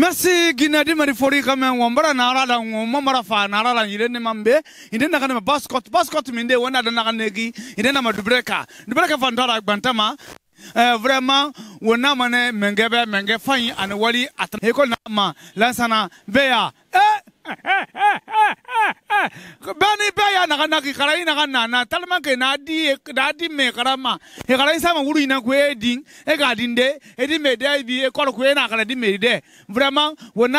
Merci Guinadi Marifori quand même wambara narala ngomara fa narala irene mambe indena kana bascot minde wona dana kanegi indena madubreka fandara bantama vraiment wona mane menge fayi an wali atan heko nama lansana beya bani beya na ki karai na na talman ke na di me karama e karai sama wuru ina ko edin e ga dinde edi me dai bi e kor ko na kala di me de vraiment wona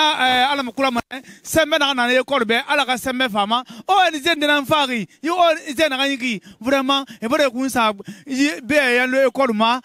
ala makula ma sembe na e kor be ala ka sembe fama o en zende na fari yo o zende na yiki vraiment e bore ku sa be ya lo e kor ma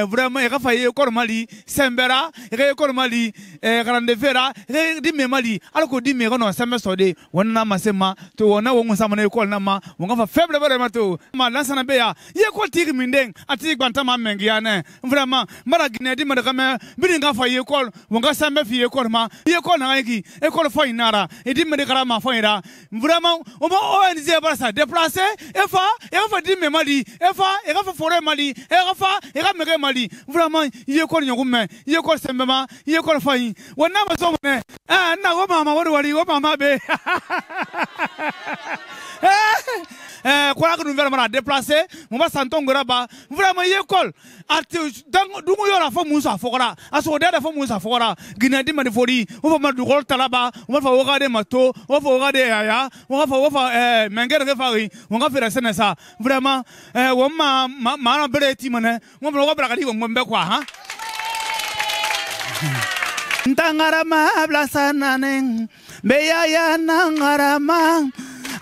vraiment e ka fa e kor mali sembera e kor mali grande vera di me mali ala ko di me no sembe sode wona masema to wona wongu sama na ekol na ma wonga fa faible bare mato ma lansana be ya ye ko tigi mindeng ati gbanta ma mengi ya ne vraiment mara Guinadi mara kama biringa fa ye kol wonga sembe fi ekol ma ye kol na yiki ekol fa inara edi me kara ma fa ira vraiment o ma ONG bara sa déplacer e fa di me mali e fa forêt mali e fa mege mali vraiment ye kol nyogume ye kol sembe ma ye kol fa yi wona ma so ne na go mama wori mama be quoi que nous verrons déplacer on va s'entendre ba vraiment école ati dungu yora fo musa fokora aso dada fo musa fokora Guinadi Marifori on va madu rol talaba on va regarder mato on va regarder yaya on va mengere refari on va faire ça ça vraiment on ma bereti mane on va brakadi on mbe kwa ha ntangarama blasanane beya nangarama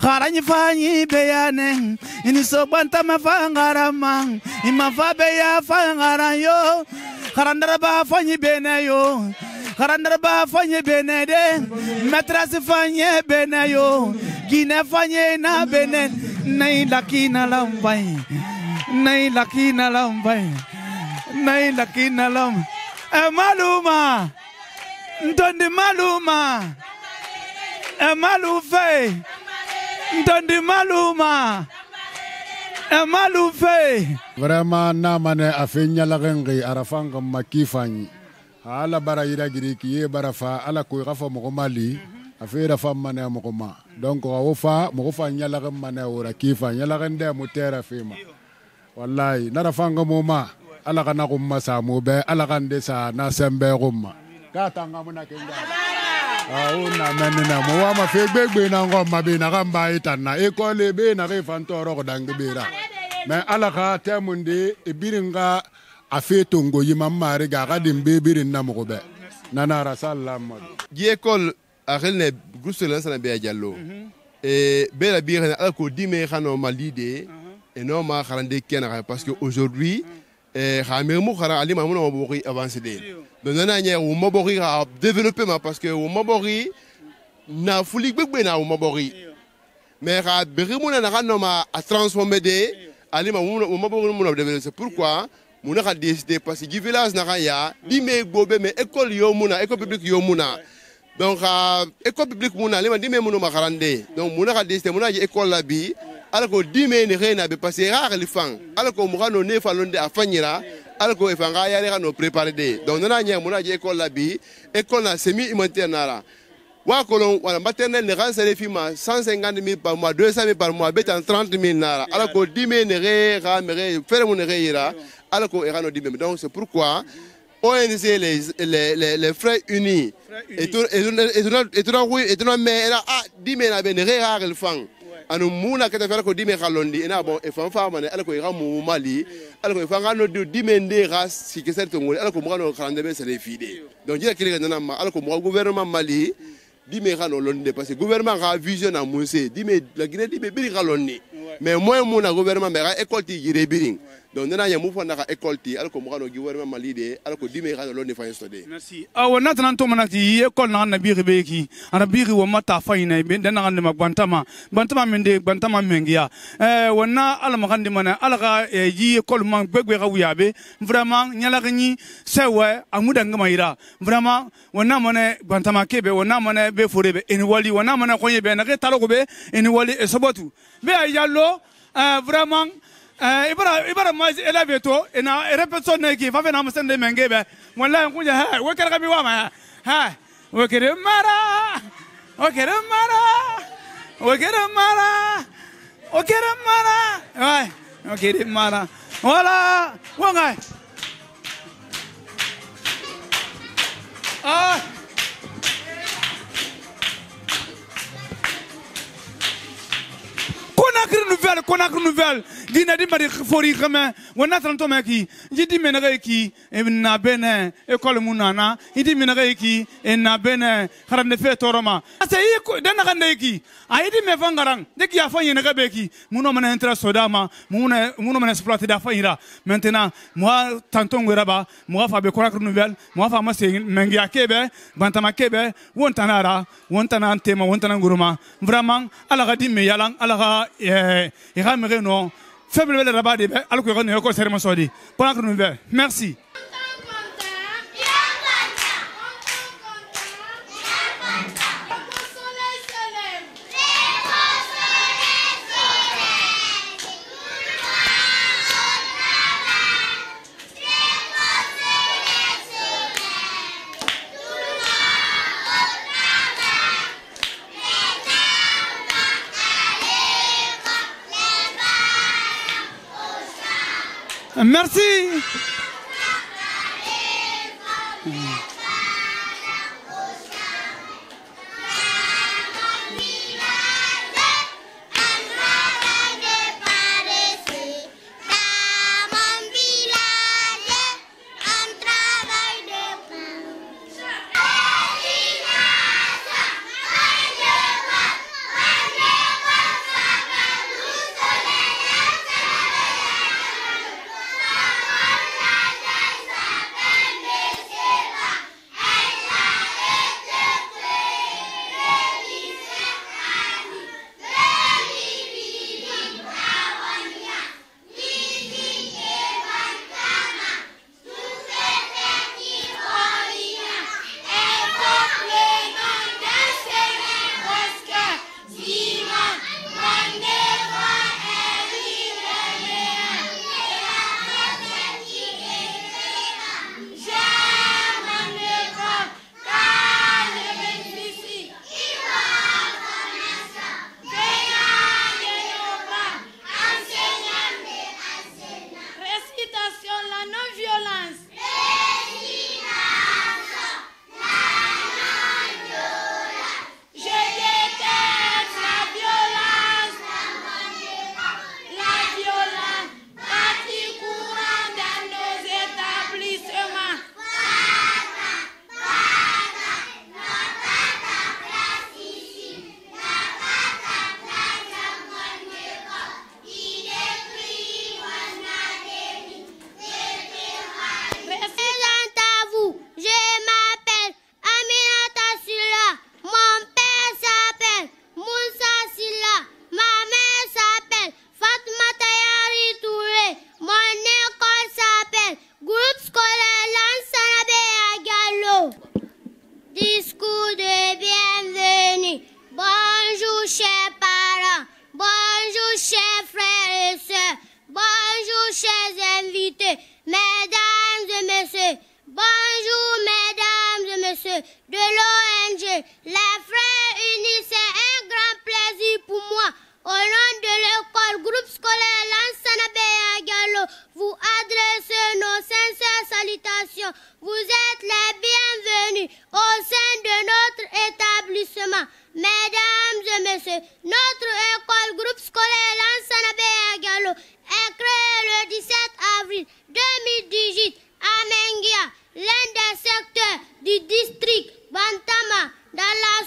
Karani fanyi beyane iniso banta mafangarama imafa beya fangarayo karandaraba fanyi benayo karandaraba fanyi benede matrasi fanyi benayo gine fanyi na benen nay lakina lambai maluma ntondi maluma malufe ntondi maluma malufe vraiment na mane afenya la rengi arafanga makifani ala bara ira giriki ye barafa ala ko gafa mo mali afira fa mane mo ma donc o fa mo fa nyala ga mane ora kifa nyala ga nde mo tera fima wallahi na rafanga mo ma ala kana ko masa mo be ala kan de sa na sembe gumma ka tanga mo na kenga na menina mo wa ma fe gbegbe na ngoma be na gamba itana ekole be na re fantoro ko dangi bera mais ala ka temunde e biringa afetongo yima mari ga ga dimbe birin na mo be nana rasallam ji ekole a relne gusela sana be jallo e be la birin ala ko dime xano malide et non ma xarande kenara parce que aujourd'hui xamemu xara ali ma mo bokki avancer de donc nana nya wo mabori a développement parce que wo mabori na fuli gbegbe na wo mabori mais xa berimu na xano ma a transformer de ali ma wo mabori mo développer c'est pourquoi mo na décider parce que village na ya dime gobe mais école yo muna école publique yo muna donc école publique muna ali ma dime mo ma xarande donc mo na décider mo na école la bi alako dime ni reina be passer rare les fang alako mo no ne falonde afanyira alako e fanga ya re no préparer de donc nana nya mo na école la bi école na semi élémentaire nara wa kolon wala maternelle ne ranse les filles 150 000 par mois 200 000 par mois betan 30 000 nara alako dime ne re ramere faire mon reira alako e rano dime donc c'est pourquoi ONG les frères unis et tout mais dime na ben re rare le fang anu muna kata fera ko dime khalondi ina bon e fa mane ala ko iramu mali ala ko fa ngano dime nde ras si ke serto ngol ala ko mo ngano khalande be sele fide donc jira kile nana ma ala ko mo gouvernement mali dime khano londe parce que gouvernement a vision na monse dime la Guinée dime biri khalondi mais moi muna gouvernement be ga école ti jire biring donc nana ya mu fa na école ti ala ko mo ngano gouvernement mali de ala ko dime khano londe fa stode merci wona tan to manati école na na biri be ki ana biri wo mata fa ina be dan na ma bantama mende bantama mengia wona ala makandi mana ala ga yi école man gbegbe ga wuyabe vraiment nyala gni sewe amuda ngama ira vraiment wona mane bantama kebe wona mane be forebe en wali wona mane ko yebe na ke talo ko be en wali e sobotu be yallo vraiment ibara mais élève to ena répétition ne ki fa fe na msende mengebe wallahi kunja ha we kala kami wa ma ha Okere mara. Okere mara. Okere mara. Okere mara. Ouais. Okere mara. Voilà. Wangai. Ah. Conakry nouvelle, dina di mari fori xama wona tan to maki jidi menage ki na bene école munana idi menage ki na bene xarande fe toroma ase yi dana xande ki ayidi me fangarang de ki afa yene gabe ki muno mana entra sodama muno mana exploiter da faira maintenant moi tanton ngoraba moi fa be Conakry nouvelle moi fa ma se mengia kebe bantama kebe wontanara wontana tema wontana nguruma vraiment ala ga dimme yalang ala ga non faible le rabat de alors que on est encore sérieusement sorti. Conakry nouvelle. Merci. Merci. de l'ONG. Les Frères Unis, c'est un grand plaisir pour moi. Au nom de l'école groupe scolaire Lansana Beya Diallo, vous adressez nos sincères salutations. Vous êtes les bienvenus au sein de notre établissement. Mesdames et messieurs, notre école groupe scolaire Lansana Beya Diallo est créée le 17 avril 2018 à Mengia, l'un des secteurs du district Bantama, dans la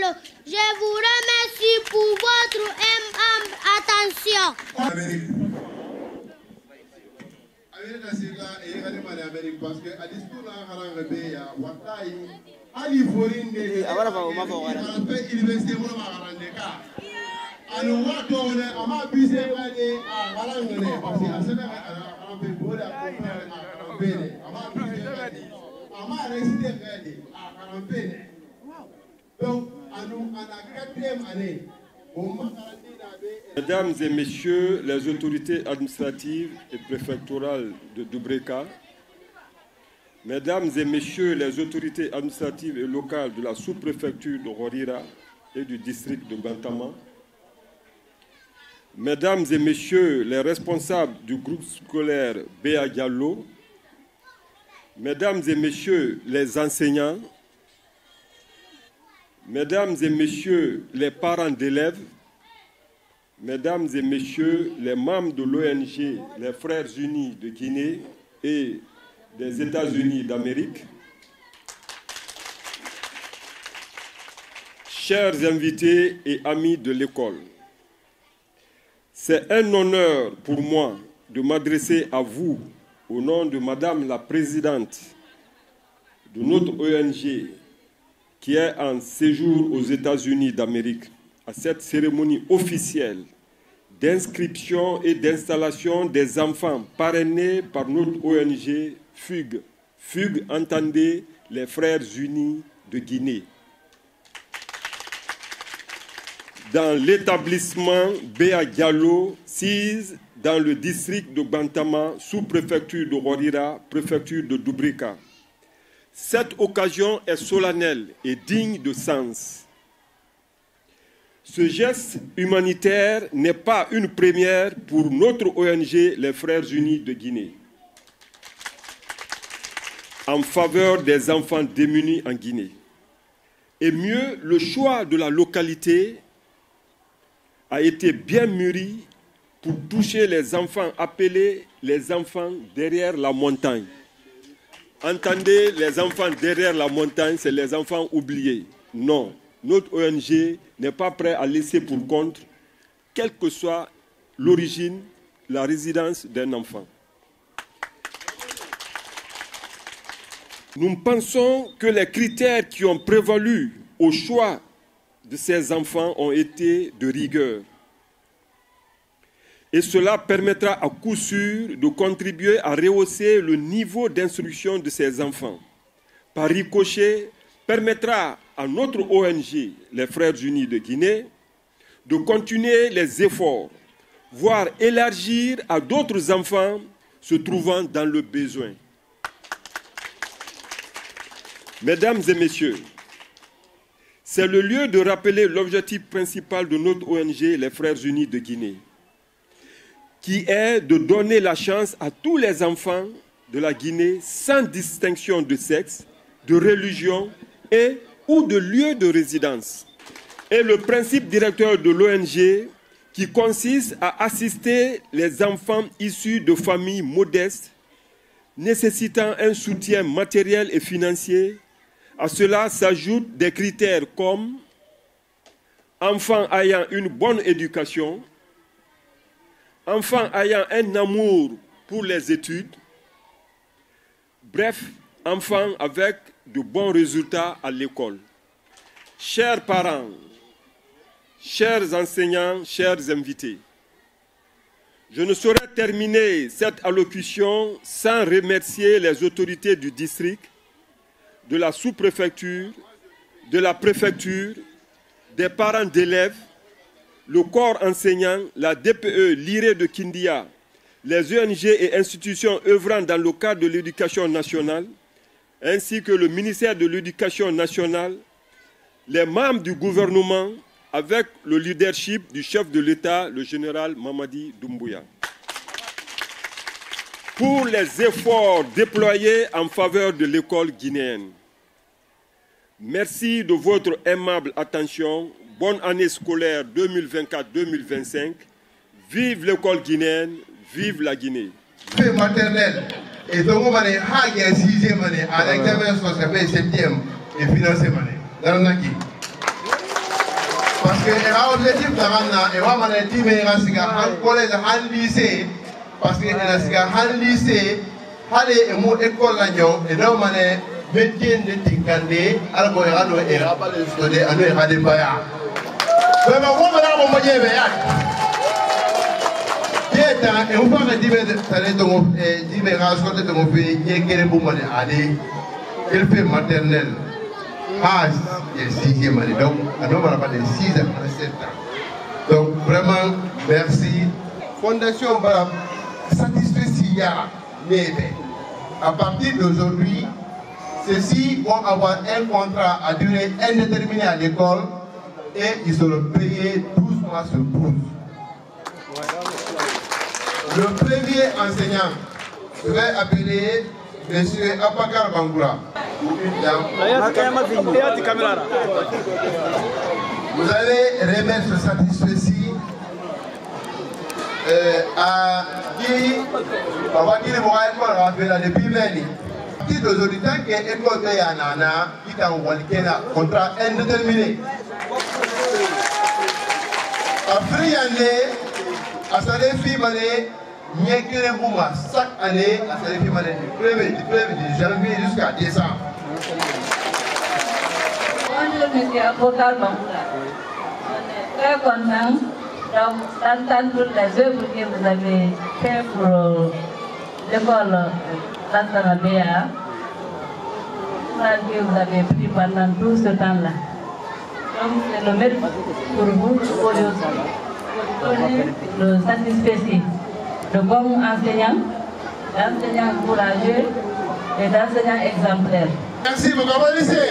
Diallo. Je vous remercie pour votre aimable attention. Parce que à discours Mesdames et messieurs les autorités administratives et préfectorales de Dubreka, Mesdames et messieurs les autorités administratives et locales de la sous-préfecture de Rorira et du district de Bantama, Mesdames et messieurs les responsables du groupe scolaire Béa Diallo, Mesdames et messieurs les enseignants, Mesdames et messieurs les parents d'élèves, Mesdames et messieurs les membres de l'ONG Les Frères Unis de Guinée et des États-Unis d'Amérique, chers invités et amis de l'école, c'est un honneur pour moi de m'adresser à vous au nom de Madame la Présidente de notre ONG qui est en séjour aux États-Unis d'Amérique à cette cérémonie officielle d'inscription et d'installation des enfants parrainés par notre ONG FUG. FUG, entendez, les Frères Unis de Guinée. Dans l'établissement Béa Diallo, 6 dans le district de Bantama, sous-préfecture de Rorira, préfecture de Dubreka. Cette occasion est solennelle et digne de sens. Ce geste humanitaire n'est pas une première pour notre ONG Les Frères Unis de Guinée en faveur des enfants démunis en Guinée. Et mieux, le choix de la localité a été bien mûri pour toucher les enfants appelés les enfants derrière la montagne. Entendez, les enfants derrière la montagne, c'est les enfants oubliés. Non, notre ONG n'est pas prêt à laisser pour compte, quelle que soit l'origine, la résidence d'un enfant. Nous pensons que les critères qui ont prévalu au choix de ces enfants ont été de rigueur. Et cela permettra à coup sûr de contribuer à rehausser le niveau d'instruction de ces enfants. Par ricochet, permettra à notre ONG, les Frères Unis de Guinée, de continuer les efforts, voire élargir à d'autres enfants se trouvant dans le besoin. Mesdames et messieurs, c'est le lieu de rappeler l'objectif principal de notre ONG, les Frères Unis de Guinée, qui est de donner la chance à tous les enfants de la Guinée sans distinction de sexe, de religion et ou de lieu de résidence. Et le principe directeur de l'ONG qui consiste à assister les enfants issus de familles modestes nécessitant un soutien matériel et financier. À cela s'ajoutent des critères comme enfants ayant une bonne éducation, enfants ayant un amour pour les études, bref, enfants avec de bons résultats à l'école. Chers parents, chers enseignants, chers invités, je ne saurais terminer cette allocution sans remercier les autorités du district, de la sous-préfecture, de la préfecture, des parents d'élèves, le corps enseignant, la DPE Liré de Kindia, les ONG et institutions œuvrant dans le cadre de l'éducation nationale, ainsi que le ministère de l'Éducation nationale, les membres du gouvernement, avec le leadership du chef de l'État, le général Mamadi Doumbouya, pour les efforts déployés en faveur de l'école guinéenne. Merci de votre aimable attention. Bonne année scolaire 2024-2025. Vive l'école guinéenne, vive la Guinée. Maternelle et donc on va aller à la 6e année à l'examen social 7e et financé. que l'objectif de Rana et vraiment les teams et un collège en lycée parce que un lycée allez et mon école l'agnon et non mané métier de Tinkandé alors qu'on ira et pas les étudiants à nous ira des baya. Vraiment on va là mon moyen béat. Tiens et on va me dire d'aller dans dire raconter de mon pays qui est quel bon mané aller il fait maternelle. Ah, il est 6e année, donc on va parler de 6 ans, 7 ans. Donc vraiment, merci. Fondation Barab, satisfait s'il y a mais à partir d'aujourd'hui, ceux-ci vont avoir un contrat à durée indéterminée à l'école et ils seront payés 12 mois sur 12. Le premier enseignant, je vais appeler M. Abakar Bangoura. Vous allez remettre ce satisfait à Guy, on va dire depuis Meni. À partir d'aujourd'hui, tant que l'école de Yanana, qui est en contrat indéterminé. Après l'année, à sa fille, chaque année, à sa fille, du 1er janvier jusqu'à décembre. Bonjour, monsieur Abakar Bangoura. On est très content d'entendre toutes les œuvres que vous avez faites pour l'école Lansana Béa, que vous avez pris pendant tout ce temps-là. Donc, c'est le mérite pour vous, pour donner le satisfait de bons enseignants, d'enseignants courageux et d'enseignants exemplaires. Merci beaucoup, applaudissez.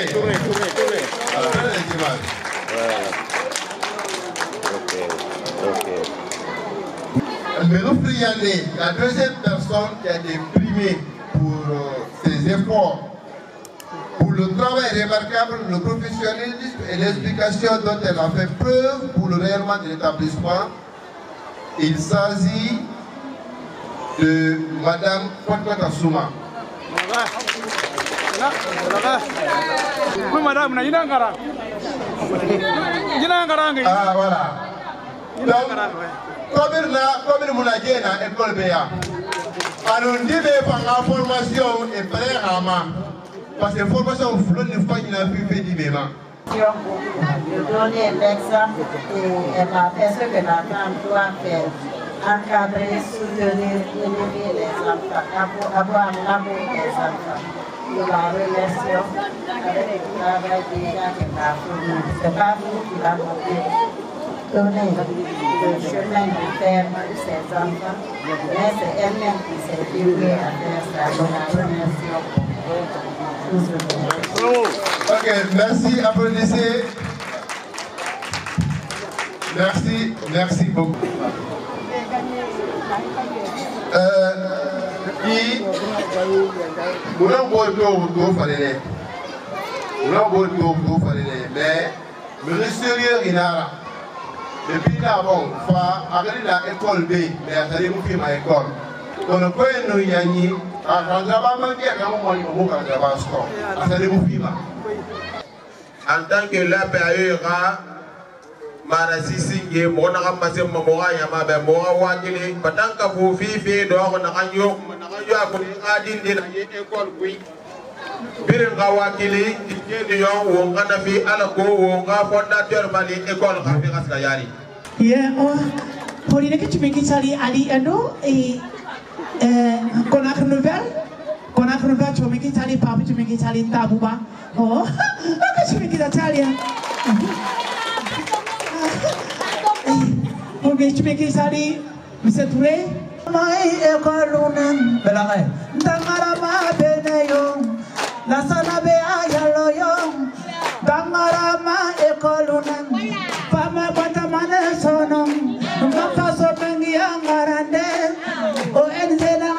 La deuxième personne qui a été primée pour ses efforts, pour le travail remarquable, le professionnalisme et l'explication dont elle a fait preuve pour le rayonnement de l'établissement, il s'agit de Madame Fatmata Souma. Oui, madame, ah, voilà. Donc, comme nous l'avons dit à l'école BA, nous devons faire la formation et faire parce que la formation, nous ne pouvons pas faire d'immédiat. Je donnais l'exemple et elle m'a fait ce que la femme doit faire. Encadrer, soutenir, élever les enfants, avoir l'amour des enfants. Nous la remercions avec le travail déjà qu'elle a fourni. Ce n'est pas vous qui l'avez donné le chemin de faire de ses enfants, mais c'est elle-même qui s'est dévouée à faire ça. Nous la remercions pour tout ce. Ok, merci, applaudissez. Merci beaucoup. Mais le extérieur il a depuis d'abord après l'école B mais ça dit que ma école donc quoi nous y a ni en tant que l'APAE Marasisi ye mona kamase mamoga yama be moga wakili patanka fu fifi do na kanyo akuni adin de na ye école kui birin ga wakili ke yo wonga na fi ala ko wonga fondateur mali école ga fi gaska yari ye o poline ke tumikisali ali endo e konak nouvelle tumikisali papu tumikisali tabuba oh ka tumikisali pour que tu me dises ça, Monsieur Touré. Maï école Belare. Dangarama Benayon. La Sanabe Ayaloyon. Dangarama école Fama Batamane Sonom. Mata Sopengi Angarande. O Enzena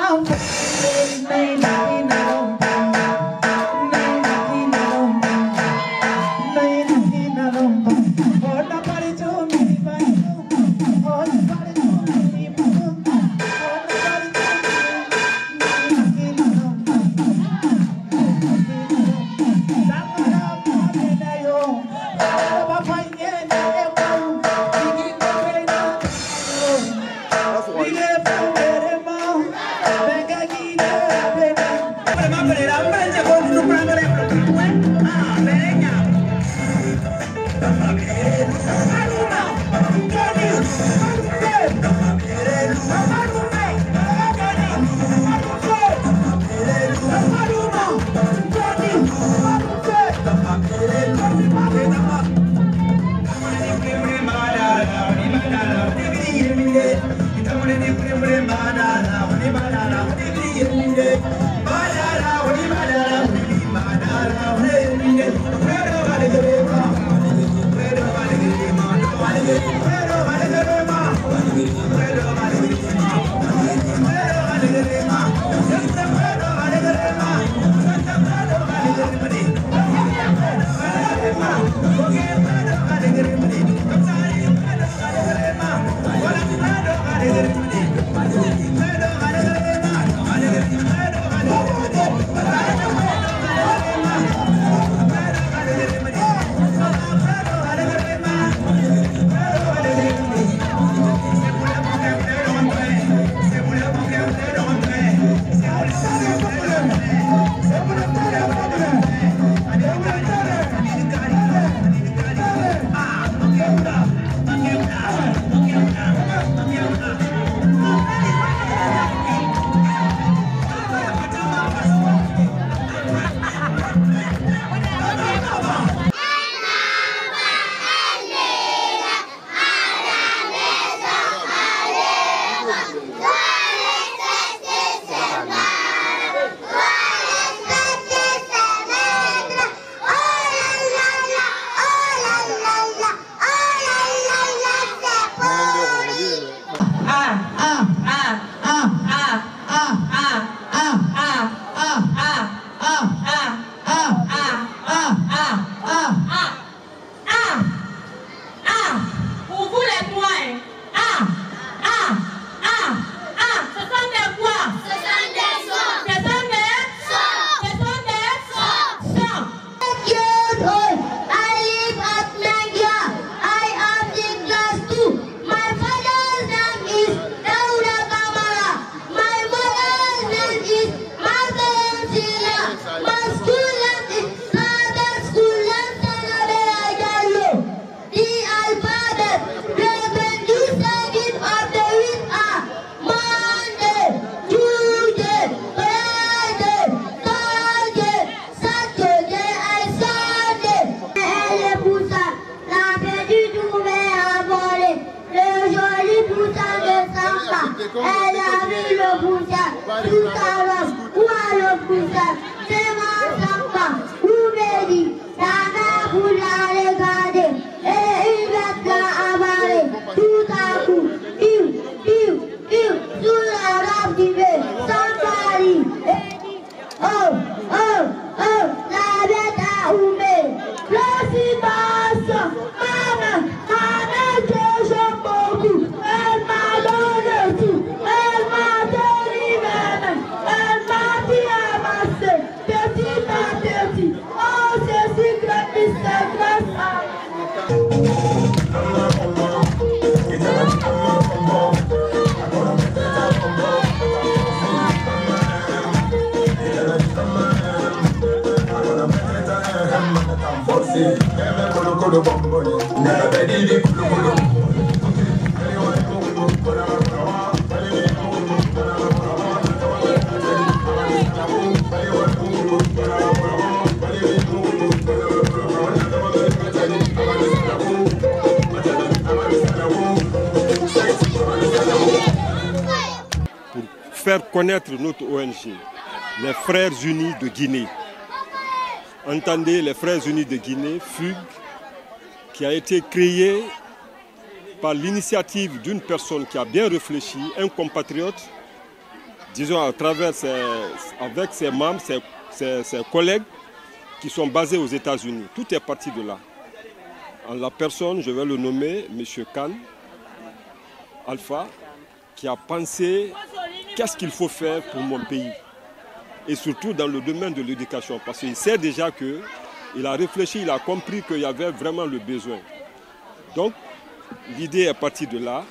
Faire connaître notre ONG, les Frères Unis de Guinée. Entendez, les Frères Unis de Guinée, FUG, qui a été créé par l'initiative d'une personne qui a bien réfléchi, un compatriote, disons à travers avec ses membres, ses collègues qui sont basés aux États-Unis. Tout est parti de là. En la personne, je vais le nommer, M. Khan Alpha, qui a pensé qu'est-ce qu'il faut faire pour mon pays. Et surtout dans le domaine de l'éducation, parce qu'il sait déjà qu'il a réfléchi, il a compris qu'il y avait vraiment le besoin. Donc, l'idée est partie de là.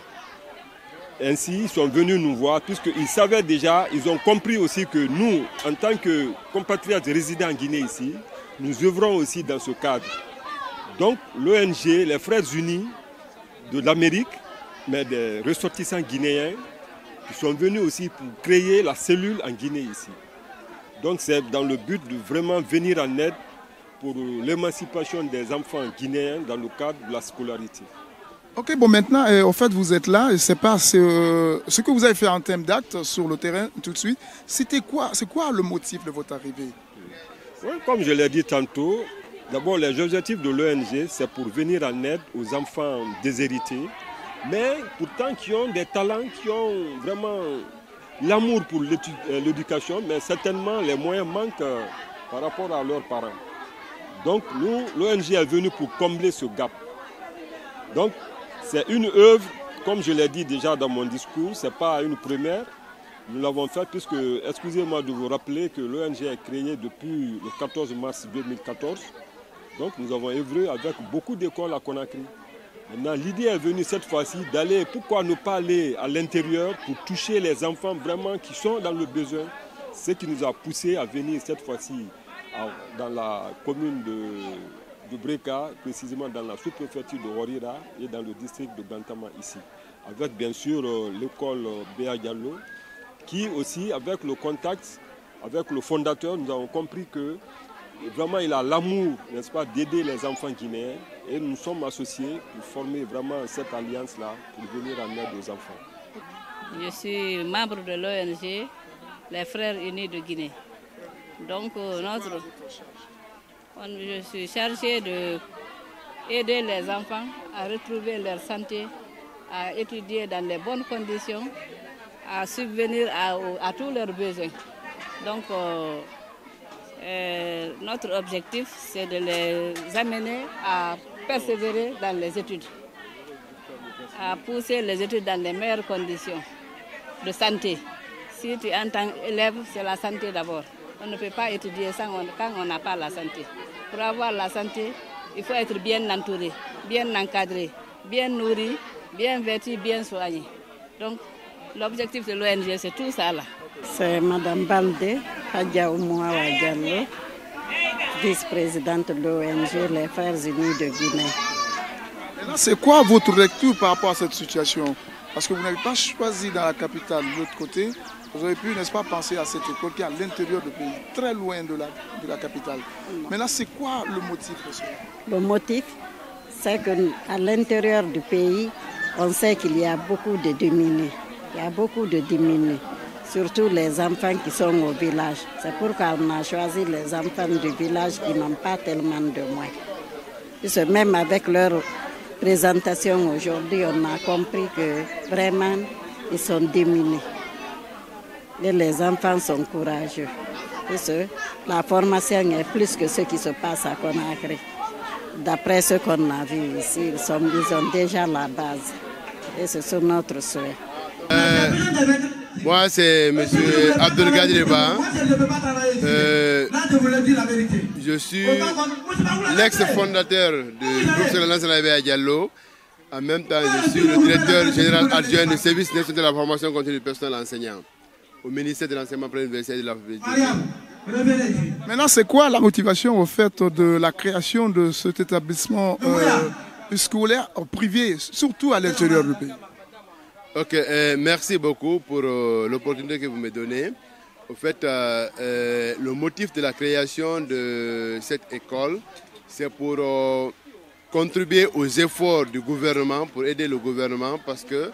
Ainsi, ils sont venus nous voir, puisqu'ils savaient déjà, ils ont compris aussi que nous, en tant que compatriotes résidant en Guinée ici, nous œuvrons aussi dans ce cadre Donc l'ONG, les Frères Unis de l'Amérique, mais des ressortissants guinéens, qui sont venus aussi pour créer la cellule en Guinée ici. Donc c'est dans le but de vraiment venir en aide pour l'émancipation des enfants guinéens dans le cadre de la scolarité. Ok, bon maintenant, en fait, vous êtes là, et c'est pas ce que vous avez fait en termes d'actes sur le terrain tout de suite. C'est quoi le motif de votre arrivée? Oui, comme je l'ai dit tantôt, d'abord les objectifs de l'ONG, c'est pour venir en aide aux enfants déshérités, mais pourtant qui ont des talents, qui ont vraiment l'amour pour l'éducation, mais certainement les moyens manquent par rapport à leurs parents. Donc nous, l'ONG est venue pour combler ce gap. Donc c'est une œuvre, comme je l'ai dit déjà dans mon discours, ce n'est pas une première. Nous l'avons fait puisque, excusez-moi de vous rappeler que l'ONG est créée depuis le 14 mars 2014. Donc nous avons œuvré avec beaucoup d'écoles à Conakry. Maintenant, l'idée est venue cette fois-ci d'aller, pourquoi ne pas aller à l'intérieur pour toucher les enfants vraiment qui sont dans le besoin. Ce qui nous a poussé à venir cette fois-ci dans la commune de Breka, précisément dans la sous-préfecture de Horira et dans le district de Bantama ici. Avec bien sûr l'école Béa Diallo, qui aussi, avec le contact, avec le fondateur, nous avons compris que vraiment il a l'amour, n'est-ce pas, d'aider les enfants guinéens. Et nous sommes associés pour former vraiment cette alliance-là, pour venir en aide aux enfants. Je suis membre de l'ONG, les Frères Unis de Guinée. Donc, je suis chargée d'aider les enfants à retrouver leur santé, à étudier dans les bonnes conditions, à subvenir à tous leurs besoins. Donc, notre objectif, c'est de les amener à persévérer dans les études, à pousser les études dans les meilleures conditions de santé. Si tu es en tant qu'élève, c'est la santé d'abord. On ne peut pas étudier quand on n'a pas la santé. Pour avoir la santé, il faut être bien entouré, bien encadré, bien nourri, bien vêtu, bien soigné. Donc, l'objectif de l'ONG, c'est tout ça là. C'est Mme Balde Hadja Oumouawa Diallo, vice-présidente de l'ONG Les Frères Unis de Guinée. C'est quoi votre lecture par rapport à cette situation? Parce que vous n'avez pas choisi dans la capitale, de l'autre côté. Vous avez pu, n'est-ce pas, penser à cette école qui est à l'intérieur du pays, très loin de la capitale. Maintenant, c'est quoi le motif de cela? Le motif, c'est qu'à l'intérieur du pays, on sait qu'il y a beaucoup de démunis. Il y a beaucoup de démunis, surtout les enfants qui sont au village. C'est pourquoi on a choisi les enfants du village qui n'ont pas tellement de moyens. Puisque même avec leur présentation aujourd'hui, on a compris que vraiment, ils sont démunis. Et les enfants sont courageux. Puisque la formation est plus que ce qui se passe à Conakry. D'après ce qu'on a vu ici, ils ont déjà la base. Et c'est notre souhait. Moi, c'est M. Abdelkader Ba. Je suis l'ex-fondateur du groupe Scolaire Béa Diallo. En même temps, je suis le directeur général adjoint du service national de la formation continue du personnel enseignant au ministère de l'enseignement préuniversitaire de l'Afrique. Maintenant, c'est quoi la motivation au fait de la création de cet établissement scolaire privé, surtout à l'intérieur du pays? Ok, merci beaucoup pour l'opportunité que vous me donnez. Au fait, le motif de la création de cette école, c'est pour contribuer aux efforts du gouvernement, pour aider le gouvernement, parce que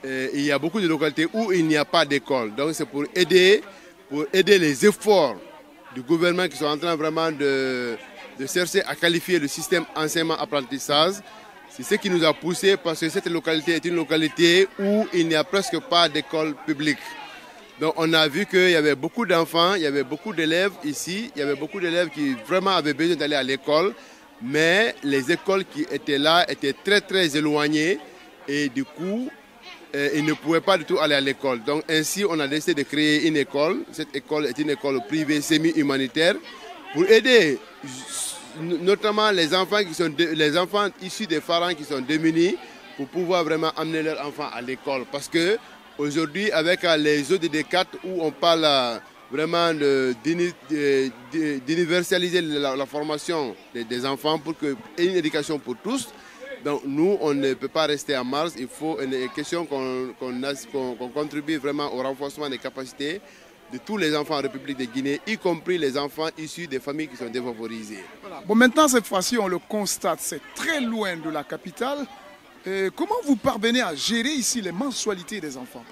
il y a beaucoup de localités où il n'y a pas d'école. Donc c'est pour aider les efforts du gouvernement qui sont en train vraiment de chercher à qualifier le système enseignement-apprentissage. C'est ce qui nous a poussé parce que cette localité est une localité où il n'y a presque pas d'école publique. Donc on a vu qu'il y avait beaucoup d'enfants, il y avait beaucoup d'élèves ici, il y avait beaucoup d'élèves qui vraiment avaient besoin d'aller à l'école, mais les écoles qui étaient là étaient très très éloignées et du coup ils ne pouvaient pas du tout aller à l'école. Donc ainsi on a décidé de créer une école. Cette école est une école privée semi-humanitaire pour aider notamment les enfants issus des parents qui sont démunis pour pouvoir vraiment amener leurs enfants à l'école. Parce que aujourd'hui, avec les ODD4 où on parle vraiment d'universaliser la formation des enfants pour qu'il y ait une éducation pour tous. Donc nous, on ne peut pas rester en marge, il faut une question qu'on contribue vraiment au renforcement des capacités de tous les enfants en République de Guinée, y compris les enfants issus des familles qui sont défavorisées. Voilà. Bon, maintenant, cette fois-ci, on le constate, c'est très loin de la capitale. Comment vous parvenez à gérer ici les mensualités des enfants?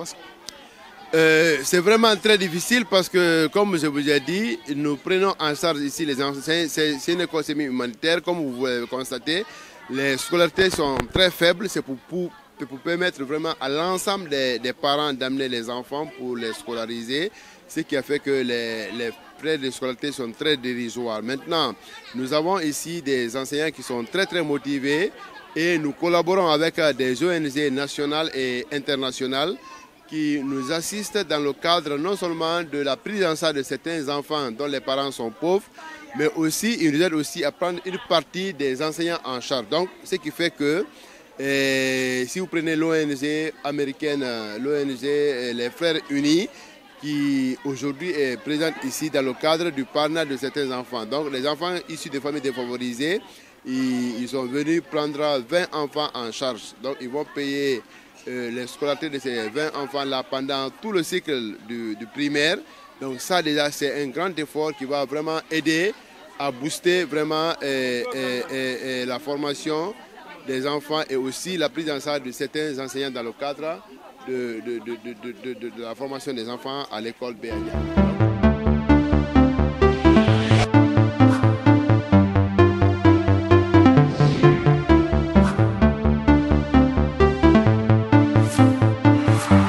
C'est vraiment très difficile parce que, comme je vous ai dit, nous prenons en charge ici les enfants. C'est une école semi-humanitaire, comme vous pouvez le constater. Les scolarités sont très faibles, c'est pour permettre vraiment à l'ensemble des parents d'amener les enfants pour les scolariser, ce qui a fait que les frais de scolarité sont très dérisoires. Maintenant, nous avons ici des enseignants qui sont très motivés et nous collaborons avec des ONG nationales et internationales qui nous assistent dans le cadre non seulement de la prise en charge de certains enfants dont les parents sont pauvres, mais aussi ils nous aident aussi à prendre une partie des enseignants en charge. Donc, ce qui fait que si vous prenez l'ONG américaine, l'ONG Les Frères Unis, qui aujourd'hui est présente ici dans le cadre du parrainage de certains enfants. Donc les enfants issus des familles défavorisées, ils sont venus prendre 20 enfants en charge. Donc ils vont payer les scolarités de ces 20 enfants-là pendant tout le cycle du primaire. Donc ça déjà c'est un grand effort qui va vraiment aider à booster vraiment la formation des enfants et aussi la prise en charge de certains enseignants dans le cadre de la formation des enfants à l'école Béadia.